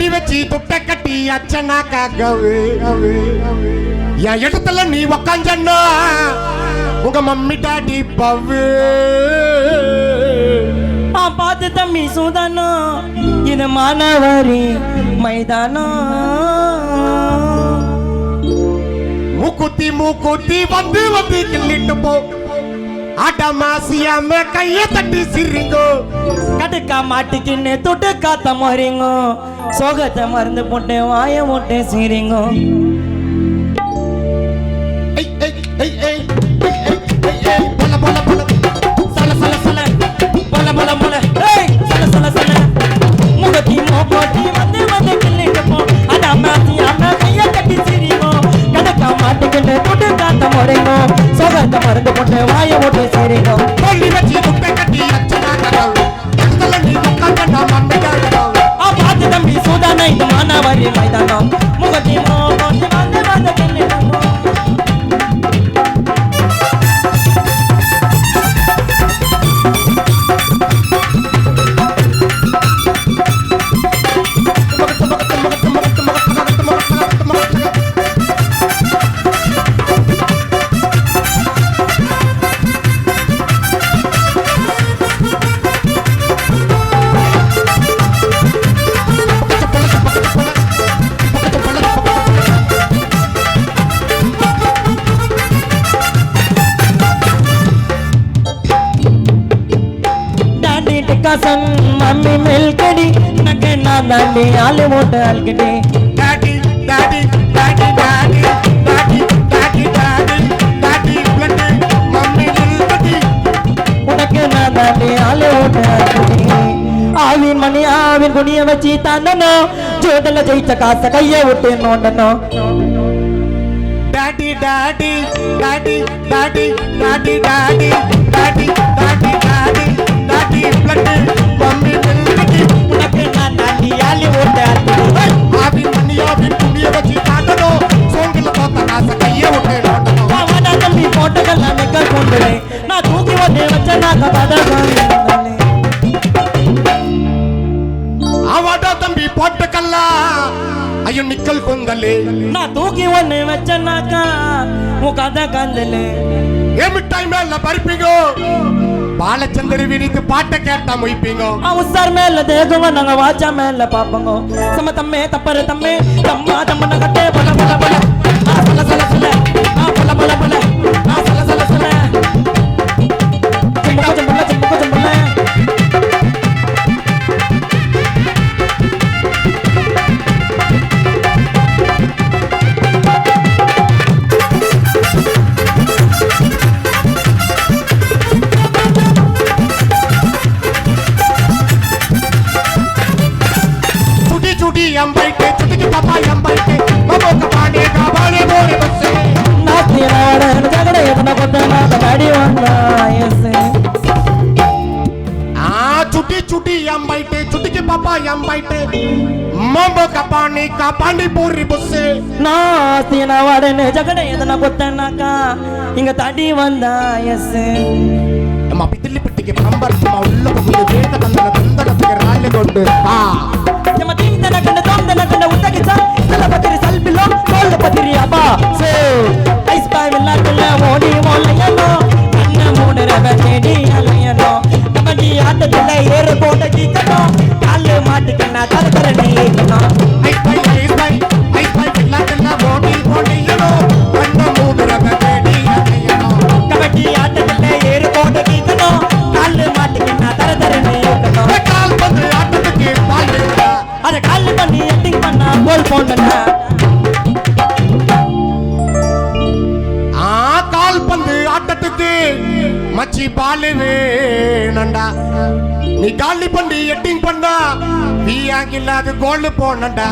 கொல்லி வச்சு துட்ட கட்டி அச்சனாக்காகவே என் இடத்துல நீ உக்காஞ்சன்னா உங்க மம்மி டாடி பவ்வு பார்த்து தம்பி சூதானம் இது மானவரி மைதானம் மூக்குத்தி வந்து கிள்ளிட்டு போ ஆட்டமாசியாம கைய தட்டி சிரிங்கோ கடுக்கா மாட்டிக்கின்னு தொட்டு காத்த மறிங்கோ சோகத்தை மறந்து போட்டு வாய போட்டு சிரிங்கோ முகத்தி மோகத்தி வந்து கிள்ளிட்டு போ ஆட்டமாசியாம கைய தட்டி சிரிங்கோ கடுக்கா மாட்டிக்கின்னு தொட்டு காத்த மறிங்கோ சோகத்தை மறந்து போட்டு வாய போட்டு சிரிங்கோ கொல்லி வச்சு துட்ட கட்டி அச்சனாக்காகவே இடத்துல நீ உக்காஞ்சன்னா மம்மி டாடி பவ்வு பார்த்து தம்பி சூதான இது மானவரி மைதானம் முகத்தி மோகத்தி வந்து கிள்ளிட்டு போ कसन मम्मी मिलकड़ी नके ना दांडी आले मोटे अलकड़ी daddy daddy daddy daddy daddy daddy daddy daddy bloody mummy நில்கடி उनके ना दांडी आले मोटे अलकड़ी आविन मनी आविन गुनिया वची ताननो जोडल जई चका सकैये उठे नोंडनो daddy daddy daddy daddy daddy daddy daddy daddy daddy daddy bloody mummy நில்கடி उनके ना दांडी आले मोटे अलकड़ी ஆவி மணியாவி புடிய வச்சி தாண்டனோ சோங்கில போத்த காச கைய விட்டு நோண்டனோ வாடா தம்பி போட்டகல்ல நிக்கல் கொண்டலே நான் தூக்கி வந்து வச்ச நான் கபடகல்லே ஆவாடா தம்பி போட்டகல்ல ஐயோ நிக்கல் கொண்டலே நான் தூக்கி வந்து வச்ச நாக்கா உன் கதை கந்தலே ஏ மிட்டாய் மேல பறிப்பீங்கோ பாலச்சந்திர விரித்து பாட்ட கேட்டா மொய்ப்பீங்கோ உசார் மேல தேகுவ நாங்க வாச்சா மேல பாப்பங்கோ சம தம்மே தப்பரு தம்மே தம்மா தம்மன கட்டே பல பல பல ஆ சல சல சல ஆ பல பல பல ஆ சல சல சல சிம்புக்கு சிம்புல अंबाइटे चुटकी पापा अंबाइटे ममो का पानी का बाले बोले बसे नास्ती नाड़ जगड़े इतना कोतना गाड़ी वाला ऐसे आ चुटी चुटी अंबाइटे चुटकी पापा अंबाइटे ममो का पानी पूरी बसे नास्ती नाड़ जगड़े इतना कोतना का इंग ताड़ी वाला ऐसे நம்ம பித்திலி பிட்டிக்கு பம்பர்மா உள்ள போகுது வேத கந்தல தந்தடத்துக்கு ராயில கொண்டு ஆ நம்ம தீந்தன கண்ட உத்தகிச்சா தல பத்திரி சல்பிலோ கோல்ல பத்திரி அப்பா சே ஐஸ் பாய் வில்லாட்டுல ஓடி மோலையனோ கண்ண மூடற வெடி அலையனோ கபடி ஆட்டத்துல ஏறு போட கீக்கனோ கால்ல மாட்டுக்கனா தரதர நீக்கனோ ஐஸ் பாய் வில்லாட்டுல ஓடி மோலையனோ கண்ண மூடற வெடி அலையனோ கபடி ஆட்டத்துல ஏறு போட கீக்கனோ கால்ல மாட்டுக்கனா தரதர நீக்கனோ கால் பந்து ஆட்டத்துக்கு பால் அத கால்ல பண்ணி எட்டிங் பண்ணா கோல் போடனா கால் பந்து ஆட்டத்துக்கு மச்சி பால் வேணண்டா நீ காலி பண்ணி எட்டிங் பண்ணா வீயாங்கில்லாது கோல் போனண்டா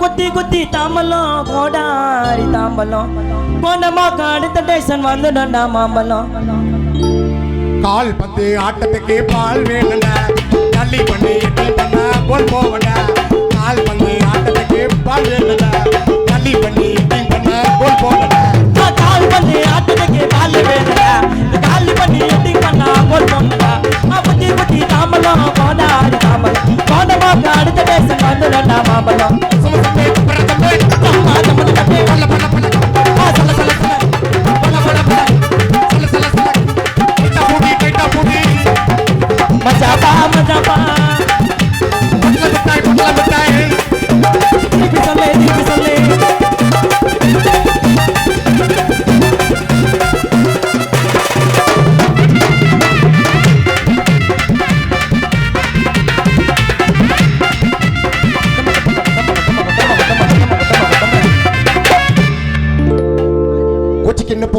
குத்தி குத்தி தாம்பலம் கோடாரி தாம்பலம் போனமாக்க அடுத்த டேஷன் வந்துடண்டா மாம்பலம் கால் பந்து ஆட்டத்துக்கு பால் வேணண்டா காலி பண்ணி எட்டிங் பண்ணா கோல் போவண்டா கால் பந்து ஆட்டத்துக்கு பால் வேணண்டா காலி பண்ணி எட்டிங் பண்ணா கோல் போவண்டா கால் பண்ணி ஆட்டத்துக்கு கால் வேணுடா கால் பண்ணி எட்டிங் பண்ணா கோல் போண்டா குத்தி குத்தி தாம்பலம் கோடாரி தாம்பலம் போனமாக்க அடுத்த டேஷன் வந்துடண்டா மாம்பலம்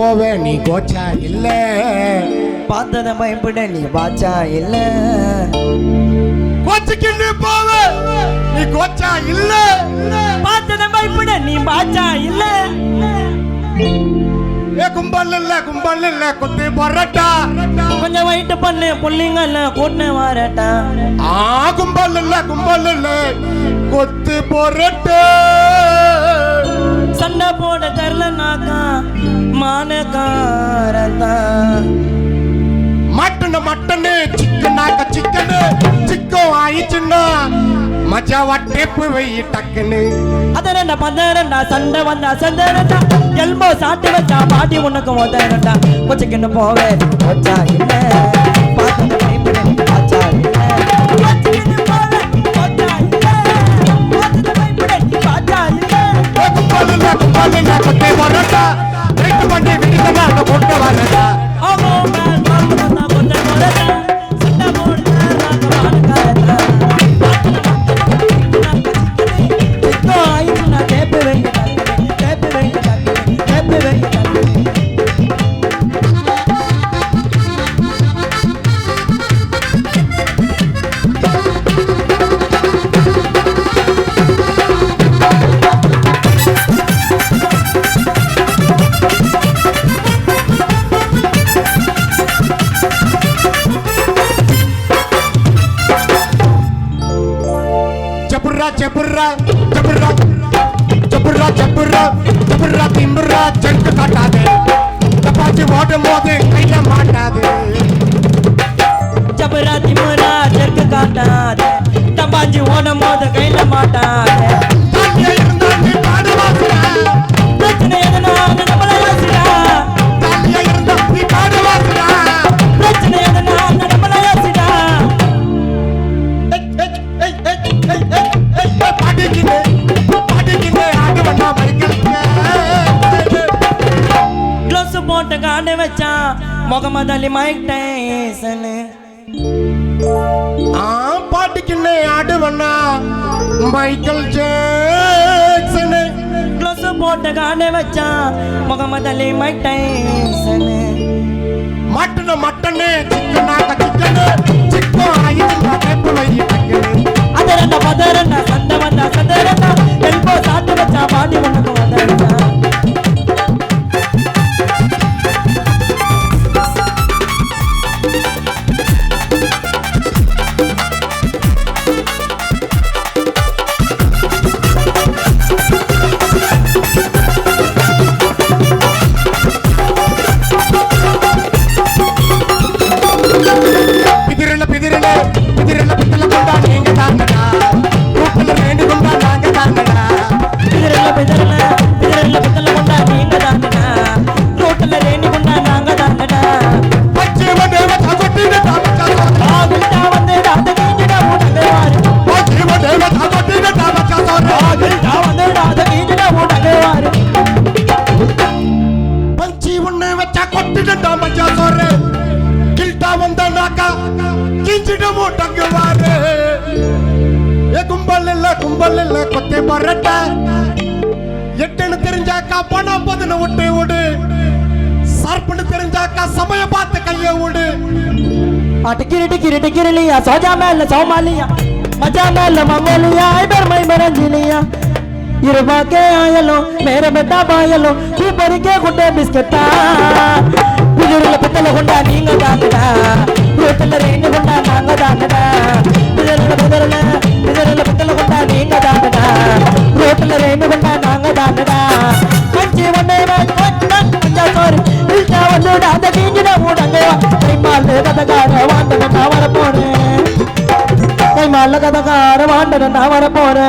போவே நீ கோச்சா இல்ல பார்த்தத பயப்பட நீ பாச்சா இல்ல கோச்சுக்கின்னு போவே நீ கோச்சா இல்ல பார்த்தத பயப்பட நீ பாச்சா இல்ல ஏ கும்பல் இல்ல குத்து பரட்டா கொஞ்சம் வெயிட் பண்ணு புள்ளிங்கல்ல கூட்டு வரட்டா கும்பல் இல்ல கொத்து பொரட்டா சண்டை போட தரலனாக்கா மானக்காரதா மட்டனு சிக்கனு சிக்கம் ஆயிடுச்சுன்னா மஜாவா டேப்பு வை டக்குன்னு அதரண்டா சண்டை வந்தா சந்தரண்டா எல்போ சாட்டி வச்சா பாட்டி உனக்கு மோதரண்டா கொச்சிக்கின்னு போவே கொச்சா இல்ல பார்த்தத பயப்பட நீ பாச்சா இல்ல கொச்சிக்கின்னு போவே கொச்சா இல்ல பார்த்தத பயப்பட நீ பாச்சா இல்ல கும்பல் இல்ல கொத்து பரட்டா வெயிட் பண்ணி விடுதல கொண்டு வரடா ஆமா மேன் பார்த்தா கொண்டு வரடா சண்டை போட மானக்காரதா ஜபுர்ரா திம்புர்ரா செட்டு காட்டாதே தப்பாச்சி ஓடும் போது கையில மாட்டாது ஜபுரா திமுரா செட்டு காட்டாதே தப்பாச்சி ஓடும் போது கையில மாட்டாதே தாண்டியா இருந்தா நீ பாடு வாசுடா பிரச்சனை எதனா நம்மள யோசிடா தாண்டியா இருந்தா நீ பாடு வாசுடா பிரச்சனை எதனா நம்மள யோசிடா பாடிக்கினே ஆடு வண்ணா மைக்கலுக்கு க்ளோஸ் போட்டு காண்டு வச்சான் முகமது அலி மைக் டைசன் பாட்டுக்கின்னே ஆடுவண்ணா மைக்கேல் ஜாக்சன் க்ளோஸ் போட்டு காண்டு வச்சான் Muhammad Ali Mike Tyson mutton chicken சிக்கம் ஆயிடுச்சுன்னா டேப்பு வை டக்குன்னு அதரண்டா சண்டை வந்தா சந்தரண்டா எல்போ சாட்டு வச்சா பாட்டி உனக்கு வந்தரண்டா பிதிரல பித்தல கொண்டா நீங்க தாங்கடா ரூட்ல ரெண்டு கொண்டா நாங்க தாங்கடா பிதிரல பித்தல கொண்டா நீங்க தாங்கடா ரோட்ல ரெண்டு கொண்டா நாங்க தாங்கடா பச்சை வடை வச்சா கொட்டின தாமச்சா ஆகிட்டா வந்து ராத நீங்கடா ஓடங்கவாரு பச்சை வடை வச்சா கொட்டின தாமச்சா ஆகிட்டா வந்து ராத நீங்கடா ஓடங்கவாரு பஞ்சி ஒண்ணு வச்சா கொட்டின தாமச்சா சோறு கில்டா வந்த நாக்கா கிஞ்சிட மூட்டங்கவாரு ஏ கும்பல் இல்ல கொத்தை பரட்ட எட்டுன்னு தெரிஞ்சாக்கா பணம் பதின விட்டு விடு சர்ப்புன்னு தெரிஞ்சாக்கா சமய பார்த்து கைய விடு கிரட்டு கிரலியா சோஜா மேல சோமாலியா मजा में मंगोलिया इधर मैं बरंजिलिया इरवा के आयलो मेरे बेटा बायलो ऊपर के गुड्डे बिस्किटा बिजुरल पितल गुंडा नींग दांगड़ा रोटल रेंग गुंडा नांग दांगड़ा बिजुरल पितल गुंडा नींग दांगड़ा रोटल रेंग गुंडा नांग दांगड़ा कंची वंडे में कोटन पंजा सोर इल्टा वंडे डांद कींजना मुडंगे कई माल कदगार वांड नावर पोरे कई माल कदगार वांड नावर पोरे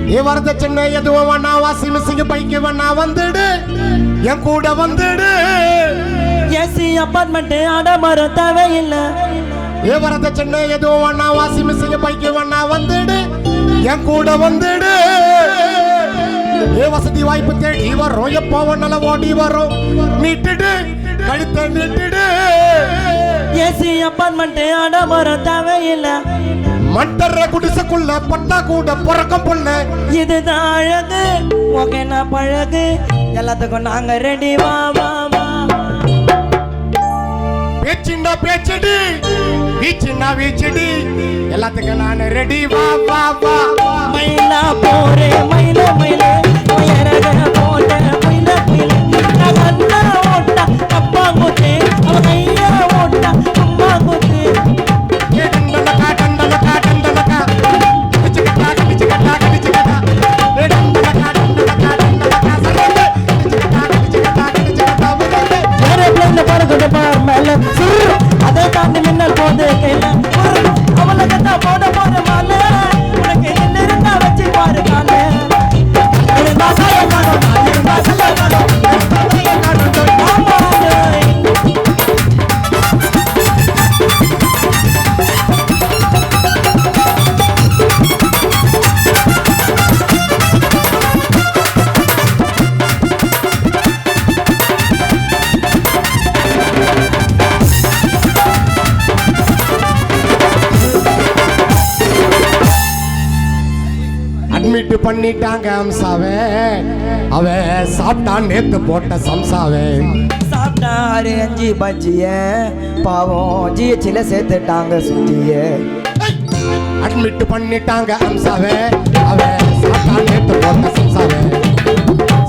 ये वरद चेन्नई यदुवना वासी मिसिंग पைக்கு வண்ணா வந்துடு என் கூட வந்துடு ஏசி அபார்ட்மெண்ட் ஆடமர தேவையில்லை ये वरद चेन्नई यदुवना वासी मिसिंग पைக்கு வண்ணா வந்துடு என் கூட வந்துடு ये வசதி வாய்ப்பு தேடி வரோம் எப்போ வண்ணல ஓடி வரோம் நீட்டிடு கழுத்தை நீட்டிடு ஏசி அபார்ட்மெண்ட் ஆடமர தேவையில்லை மட்டற குடிசைக்குள்ள பட்டா கூட பிறக்கம் பொண்ணு. இதுதான் அழகு ஓகேனா பழகு எல்லாத்துக்கும் நாங்க ரெடி வா வா வா. பேச்சின்னா பேச்சடி வீச்சின்னா வீச்சடி எல்லாத்துக்கும் நான் ரெடி வா வா வா. மயிலா போரே மயில மயில மயரக போட்ட மயில மயில நகன்னா ஓட்டா அப்பா குத்து அவ கையா ஓட்டா அம்மா குத்து. ஏ டண்டலகா டண்டலகா டண்டலகா கிச்சிகட்டா கிச்சிகட்டா கிச்சிகட்டா ஏ டண்டலகா டண்டலகா டண்டலகா சரங்க கிச்சிகட்டா கிச்சிகட்டா கிச்சிகட்டா முதல்ல ஏரோப்ளேன்ல பறக்குது பார் மேல சுரு அதை தாண்டி மின்னல் போது கையில அவளை கத்தா போட போற மாலை உனக்கு என்ன இருந்தா வச்சு பாரு காலை. இருந்தா சாய காணும் இருந்தா சாய காணும் ஆமா அட்மிட் பண்ணிட்டாங்க அம்சாவே அவ சாப்பிட்டான் நேத்து போட்ட சம்சாவே. சாப்பிட்டா 6-5 பஜ்ஜிய பாவம் ஜிஹெச்சில சேர்த்துட்டாங்க சுஜிய. அட்மிட் பண்ணிட்டாங்க அம்சாவே அவ சாப்பிட்டான் நேத்து போட்ட சம்சாவே.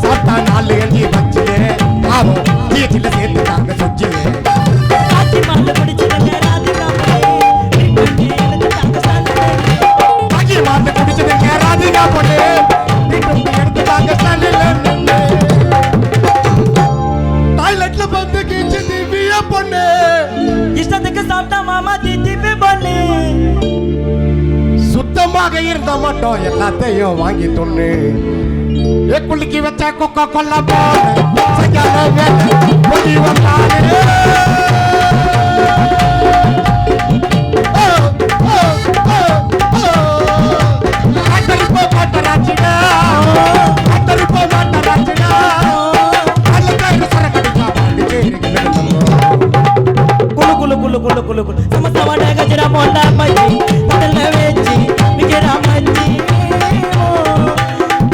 சாப்பிட்டா 4-5 பச்சியே பாவம் ஜிஹெச்சில சேர்த்துட்டாங்க சுஜியே. காட்சி மாலை பிடிச்சதுங்க ராதிகா பாக்கி மாத்து குடிச்சதுங்க ராதிகா பொண்ணு வீட்டுக்கு எடுத்துட்டாங்க ஸ்டாண்டில் நின்னு. டாய்லெட்ல வந்து கீச்சு திவ்யா பொண்ணு இஷ்டத்துக்கு சாப்பிட்டா மாமா தித்திப்பி பண்ணு. சுத்தமாக இருந்த மட்டும் எல்லாத்தையும் வாங்கி தொண்ணு. குளிக்கி வச்ச கொக்கோ கொல்ல போன சையால வேலை பொடி வந்தாரு. அத்தரிப்போ மாட்டராச்சினா அத்தரிப்போ மாட்டராச்சினா அல்லக்காய்க்கு சரக்கடிச்சா பாண்டிச்சே இருக்கிறது. குளு குளு குளு குளு குளு குளு சமஸ்த வட கஜரா மோண்டா பஜ்ஜி கடல்ல வேச்சி மிகரா மச்சி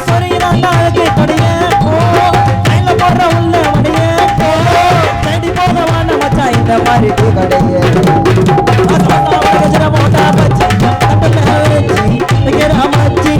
சொரியிறாங்க அழகு தொடைய ஓ கையில போடுற உள்ள வடைய ஓ தேடி போகவான மச்சா இந்த மாதிரி டீ கடைய. சமஸ்த வட கஜரா மோண்டா பஜ்ஜி கடல்ல வேச்சி மிகரா மச்சி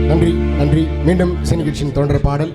நன்றி நன்றி. மீண்டும் சினி கிட்ஸின் தொடர் பாடல்.